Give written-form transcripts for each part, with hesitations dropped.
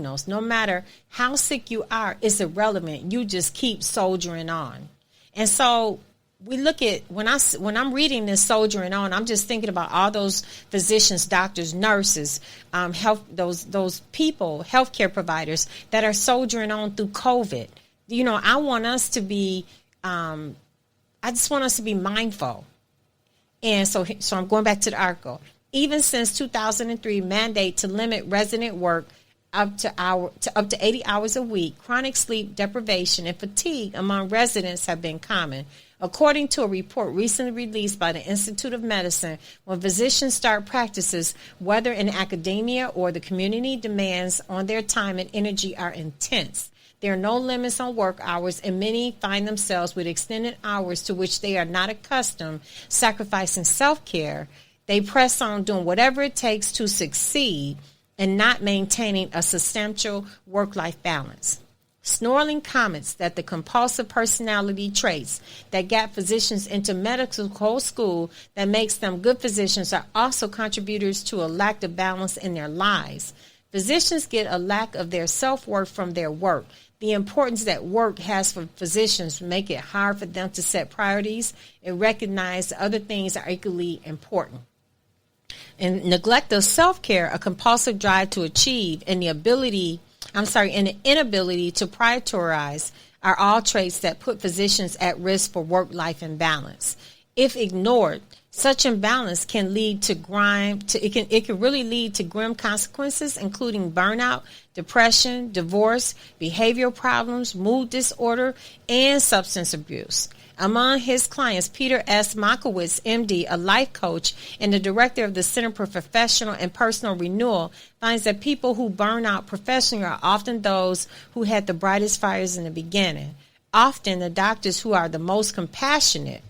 No matter how sick you are, it's irrelevant. You just keep soldiering on. And so we look at, when I'm reading this soldiering on, I'm just thinking about all those physicians, doctors, nurses, those people, healthcare providers that are soldiering on through COVID. I want us to be, I just want us to be mindful. And so I'm going back to the article. Even since 2003 mandate to limit resident work up to 80 hours a week, chronic sleep deprivation and fatigue among residents have been common. According to a report recently released by the Institute of Medicine, when physicians start practices, whether in academia or the community, demands on their time and energy are intense. There are no limits on work hours, and many find themselves with extended hours to which they are not accustomed, sacrificing self-care. They press on doing whatever it takes to succeed and not maintaining a substantial work-life balance. Snorling comments that the compulsive personality traits that got physicians into medical school that makes them good physicians are also contributors to a lack of balance in their lives. Physicians get a lack of their self-worth from their work. The importance that work has for physicians make it hard for them to set priorities and recognize other things are equally important. And neglect of self-care, a compulsive drive to achieve, and the inability to prioritize are all traits that put physicians at risk for work-life imbalance. If ignored, such imbalance can lead to it can really lead to grim consequences, including burnout, depression, divorce, behavioral problems, mood disorder, and substance abuse. Among his clients, Peter S. Makowitz, MD, a life coach and the director of the Center for Professional and Personal Renewal, finds that people who burn out professionally are often those who had the brightest fires in the beginning. Often the doctors who are the most compassionate,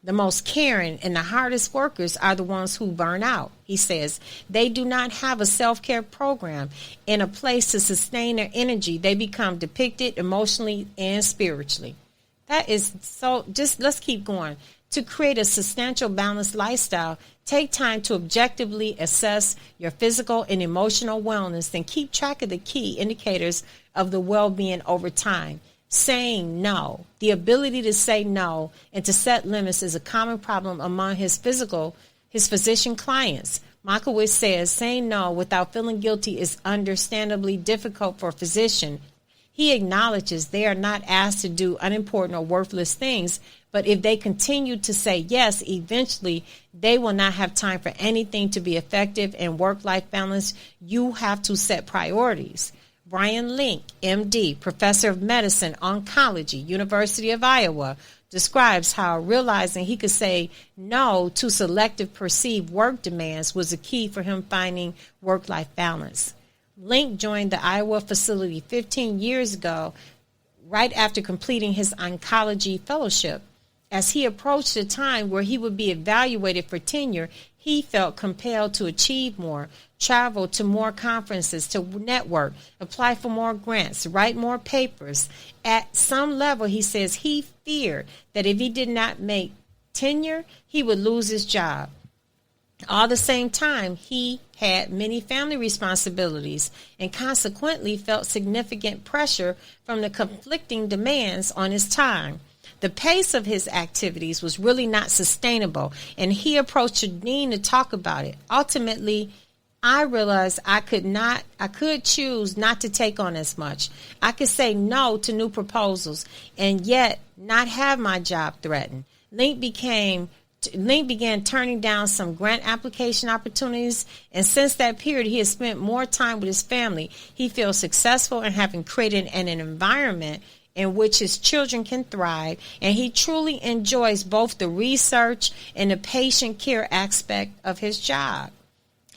the most caring, and the hardest workers are the ones who burn out. He says they do not have a self-care program and a place to sustain their energy. They become depleted emotionally and spiritually. That is so, let's keep going. To create a substantial balanced lifestyle, take time to objectively assess your physical and emotional wellness and keep track of the key indicators of the well-being over time. Saying no. The ability to say no and to set limits is a common problem among his physician clients. Makowitz says saying no without feeling guilty is understandably difficult for a physician. He acknowledges they are not asked to do unimportant or worthless things, but if they continue to say yes, eventually they will not have time for anything to be effective in work-life balance. You have to set priorities. Brian Link, MD, professor of medicine, oncology, University of Iowa, describes how realizing he could say no to selective perceived work demands was a key for him finding work-life balance. Link joined the Iowa facility 15 years ago, right after completing his oncology fellowship. As he approached a time where he would be evaluated for tenure, he felt compelled to achieve more, travel to more conferences, to network, apply for more grants, write more papers. At some level, he says he feared that if he did not make tenure, he would lose his job. All the same time, he had many family responsibilities and consequently felt significant pressure from the conflicting demands on his time. The pace of his activities was really not sustainable, and he approached the dean to talk about it. Ultimately, I realized I could choose not to take on as much. I could say no to new proposals and yet not have my job threatened. Link began turning down some grant application opportunities, and since that period, he has spent more time with his family. He feels successful in having created an environment in which his children can thrive, and he truly enjoys both the research and the patient care aspect of his job.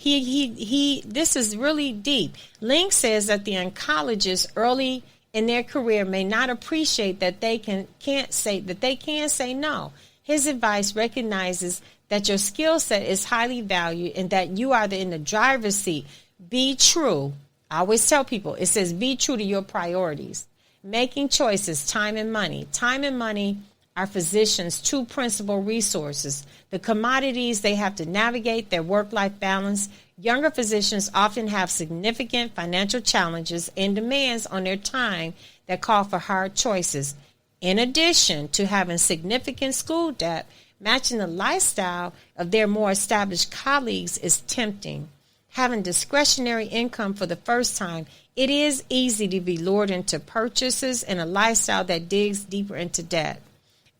This is really deep. Link says that the oncologists early in their career may not appreciate that they can say no. His advice recognizes that your skill set is highly valued and that you are in the driver's seat. Be true. I always tell people, it says be true to your priorities. Making choices, time and money. Time and money our physicians two principal resources: the commodities they have to navigate their work-life balance. Younger physicians often have significant financial challenges and demands on their time that call for hard choices. In addition to having significant school debt, matching the lifestyle of their more established colleagues is tempting. Having discretionary income for the first time, it is easy to be lured into purchases and a lifestyle that digs deeper into debt.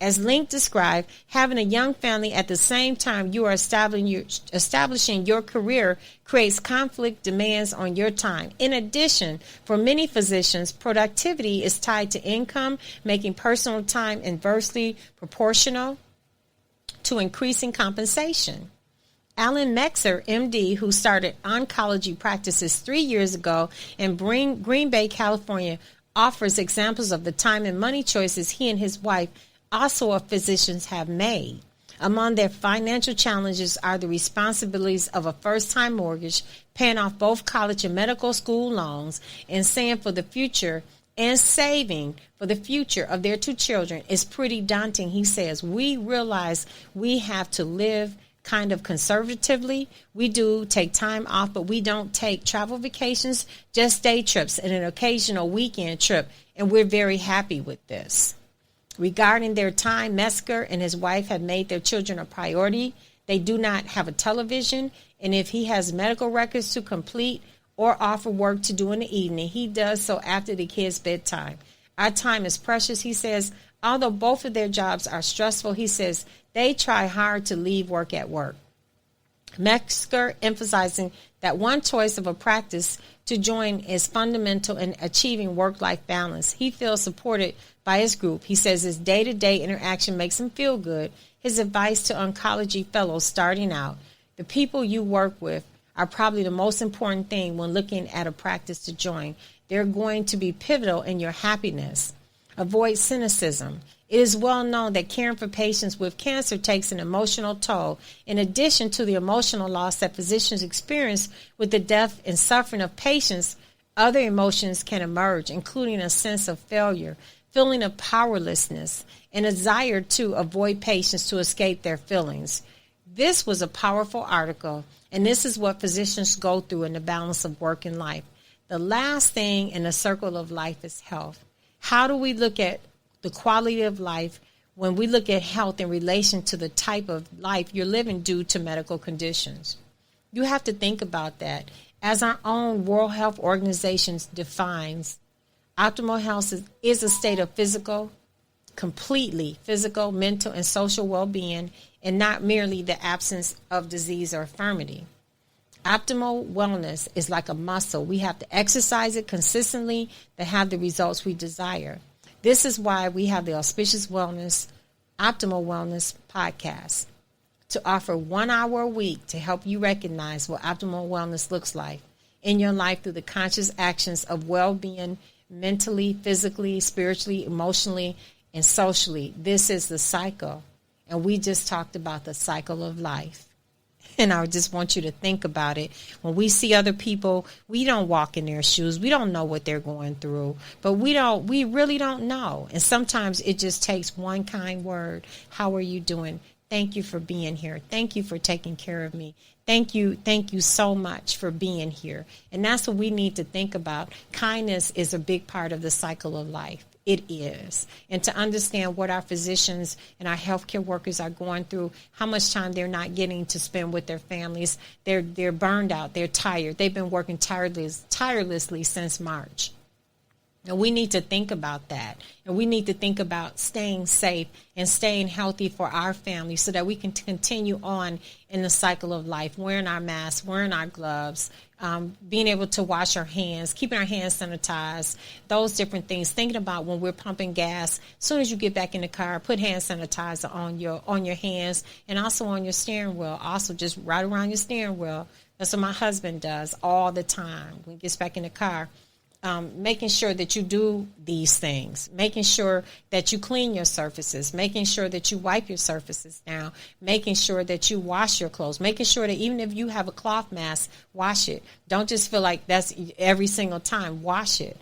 As Link described, having a young family at the same time you are establishing your career creates conflict demands on your time. In addition, for many physicians, productivity is tied to income, making personal time inversely proportional to increasing compensation. Alan Mexer, MD, who started oncology practices 3 years ago in Green Bay, California, offers examples of the time and money choices he and his wife, also of physicians, have made. Among their financial challenges are the responsibilities of a first-time mortgage, paying off both college and medical school loans, and saving for the future of their two children is pretty daunting, he says. We realize we have to live kind of conservatively. We do take time off, but we don't take travel vacations, just day trips and an occasional weekend trip, and we're very happy with this. Regarding their time, Mesker and his wife have made their children a priority. They do not have a television, and if he has medical records to complete or offer work to do in the evening, he does so after the kids' bedtime. Our time is precious, he says. Although both of their jobs are stressful, he says, they try hard to leave work at work. Mesker emphasizing that one choice of a practice to join is fundamental in achieving work-life balance. He feels supported by his group. He says his day-to-day interaction makes him feel good. His advice to oncology fellows starting out: the people you work with are probably the most important thing when looking at a practice to join. They're going to be pivotal in your happiness. Avoid cynicism. It is well known that caring for patients with cancer takes an emotional toll. In addition to the emotional loss that physicians experience with the death and suffering of patients, other emotions can emerge, including a sense of failure, feeling of powerlessness, and a desire to avoid patients to escape their feelings. This was a powerful article, and this is what physicians go through in the balance of work and life. The last thing in the circle of life is health. How do we look at the quality of life when we look at health in relation to the type of life you're living due to medical conditions? You have to think about that. As our own World Health Organization defines, optimal health is a state of completely physical, mental, and social well-being, and not merely the absence of disease or infirmity. Optimal wellness is like a muscle. We have to exercise it consistently to have the results we desire. This is why we have the Auspicious Wellness, Optimal Wellness podcast, to offer 1 hour a week to help you recognize what optimal wellness looks like in your life through the conscious actions of well-being, mentally, physically, spiritually, emotionally, and socially. This is the cycle. And we just talked about the cycle of life. And I just want you to think about it. When we see other people, we don't walk in their shoes. We don't know what they're going through, but we really don't know. And sometimes it just takes one kind word. How are you doing? Thank you for being here. Thank you for taking care of me. Thank you so much for being here. And that's what we need to think about. Kindness is a big part of the cycle of life. It is. And to understand what our physicians and our healthcare workers are going through, how much time they're not getting to spend with their families. They're burned out. They're tired. They've been working tirelessly since March. And we need to think about that. And we need to think about staying safe and staying healthy for our family so that we can continue on in the cycle of life, wearing our masks, wearing our gloves, being able to wash our hands, keeping our hands sanitized, those different things. Thinking about when we're pumping gas, as soon as you get back in the car, put hand sanitizer on your hands and also on your steering wheel. Also just right around your steering wheel. That's what my husband does all the time when he gets back in the car. Making sure that you do these things, making sure that you clean your surfaces, making sure that you wipe your surfaces down, making sure that you wash your clothes, making sure that even if you have a cloth mask, wash it. Don't just feel like that's every single time. Wash it.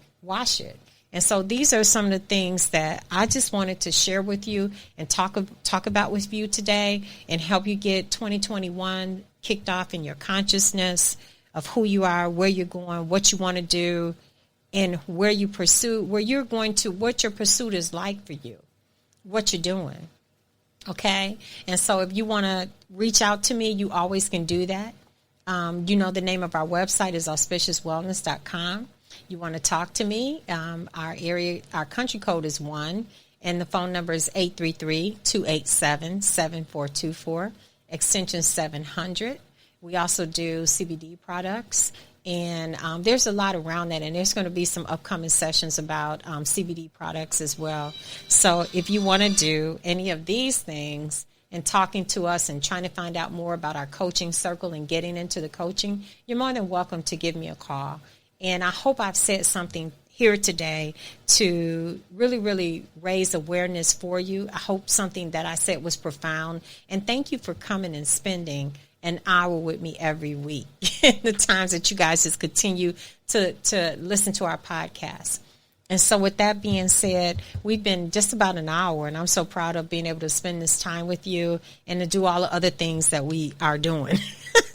And so these are some of the things that I just wanted to share with you and talk about with you today, and help you get 2021 kicked off in your consciousness of who you are, where you're going, what you want to do, and where you pursue, what your pursuit is like for you, what you're doing. Okay? And so if you want to reach out to me, you always can do that. The name of our website is auspiciouswellness.com. You want to talk to me, our country code is 1, and the phone number is 833-287-7424, extension 700. We also do CBD products, and there's a lot around that, and there's going to be some upcoming sessions about CBD products as well. So if you want to do any of these things and talking to us and trying to find out more about our coaching circle and getting into the coaching, you're more than welcome to give me a call. And I hope I've said something here today to really, really raise awareness for you. I hope something that I said was profound. And thank you for coming and spending an hour with me every week. The times that you guys just continue to listen to our podcast. And so with that being said, we've been just about an hour, and I'm so proud of being able to spend this time with you and to do all the other things that we are doing.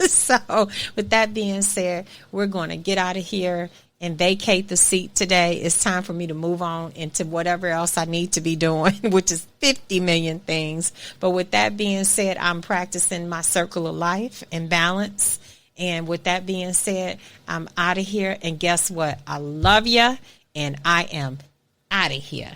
So with that being said, we're going to get out of here and vacate the seat today. It's time for me to move on into whatever else I need to be doing, which is 50 million things. But with that being said, I'm practicing my circle of life and balance. And with that being said, I'm out of here. And guess what? I love you. And I am out of here.